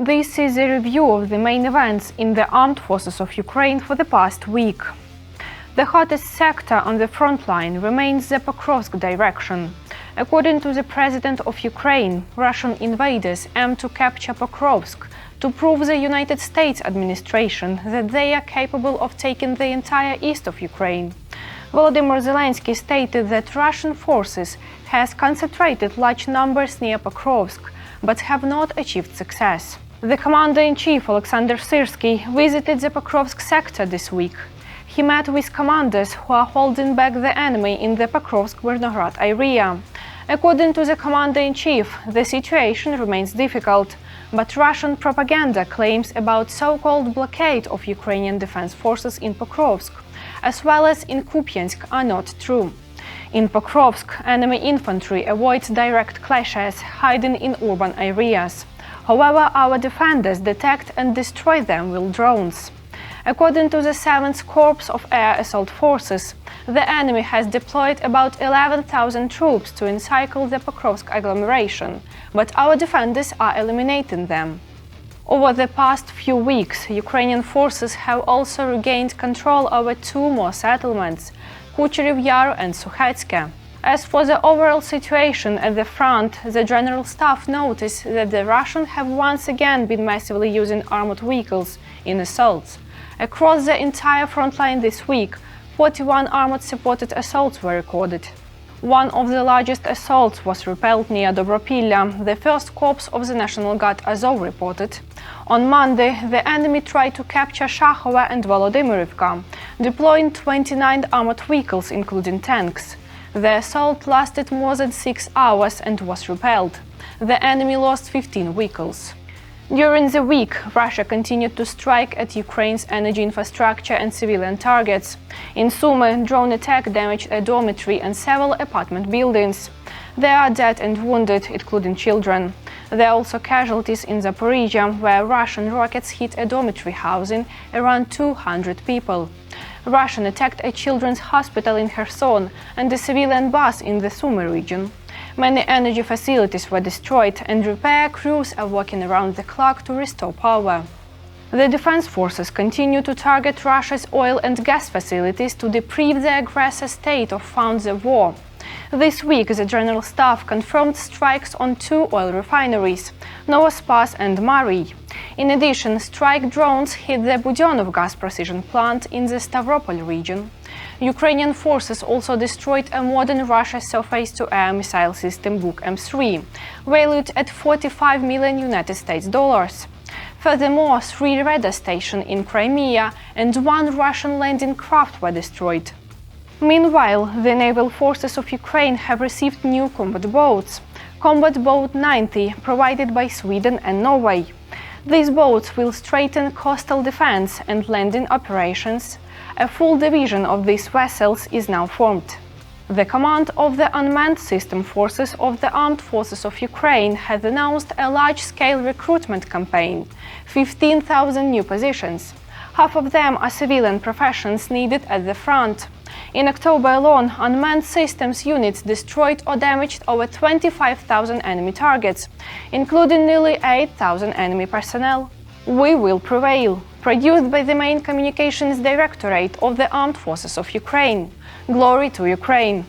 This is a review of the main events in the Armed Forces of Ukraine for the past week. The hottest sector on the front line remains the Pokrovsk direction. According to the President of Ukraine, Russian invaders aim to capture Pokrovsk to prove the United States administration that they are capable of taking the entire east of Ukraine. Volodymyr Zelensky stated that Russian forces has concentrated large numbers near Pokrovsk, but have not achieved success. The Commander-in-Chief Oleksandr Syrskyi visited the Pokrovsk sector this week. He met with commanders who are holding back the enemy in the Pokrovsk-Mirnograd area. According to the Commander-in-Chief, the situation remains difficult, but Russian propaganda claims about so-called blockade of Ukrainian defense forces in Pokrovsk, as well as in Kupiansk, are not true. In Pokrovsk, enemy infantry avoids direct clashes, hiding in urban areas. However, our defenders detect and destroy them with drones. According to the 7th Corps of Air Assault Forces, the enemy has deployed about 11,000 troops to encircle the Pokrovsk agglomeration, but our defenders are eliminating them. Over the past few weeks, Ukrainian forces have also regained control over two more settlements, Kucherev Yar and Sukhetske. As for the overall situation at the front, the General Staff noticed that the Russians have once again been massively using armored vehicles in assaults. Across the entire front line this week, 41 armored-supported assaults were recorded. One of the largest assaults was repelled near Dobropilla, the 1st Corps of the National Guard Azov reported. On Monday, the enemy tried to capture Shakhova and Volodymyrivka, deploying 29 armored vehicles, including tanks. The assault lasted more than 6 hours and was repelled. The enemy lost 15 vehicles. During the week, Russia continued to strike at Ukraine's energy infrastructure and civilian targets. In Sumy, drone attack damaged a dormitory and several apartment buildings. There are dead and wounded, including children. There are also casualties in Zaporizhia, where Russian rockets hit a dormitory housing around 200 people. Russia attacked a children's hospital in Kherson and a civilian bus in the Sumy region. Many energy facilities were destroyed, and repair crews are working around the clock to restore power. The defense forces continue to target Russia's oil and gas facilities to deprive the aggressor state of funds of war. This week, the General Staff confirmed strikes on 2 oil refineries, Novospas and Mari. In addition, strike drones hit the Budyonov gas precision plant in the Stavropol region. Ukrainian forces also destroyed a modern Russian surface-to-air missile system Buk M3, valued at $45 million United States dollars. Furthermore, 3 radar stations in Crimea and 1 Russian landing craft were destroyed. Meanwhile, the Naval Forces of Ukraine have received new combat boats. Combat Boat 90, provided by Sweden and Norway. These boats will strengthen coastal defense and landing operations. A full division of these vessels is now formed. The command of the Unmanned Systems Forces of the Armed Forces of Ukraine has announced a large-scale recruitment campaign, 15,000 new positions. Half of them are civilian professions needed at the front. In October alone, unmanned systems units destroyed or damaged over 25,000 enemy targets, including nearly 8,000 enemy personnel. We will prevail. Produced by the main communications directorate of the Armed Forces of Ukraine. Glory to Ukraine!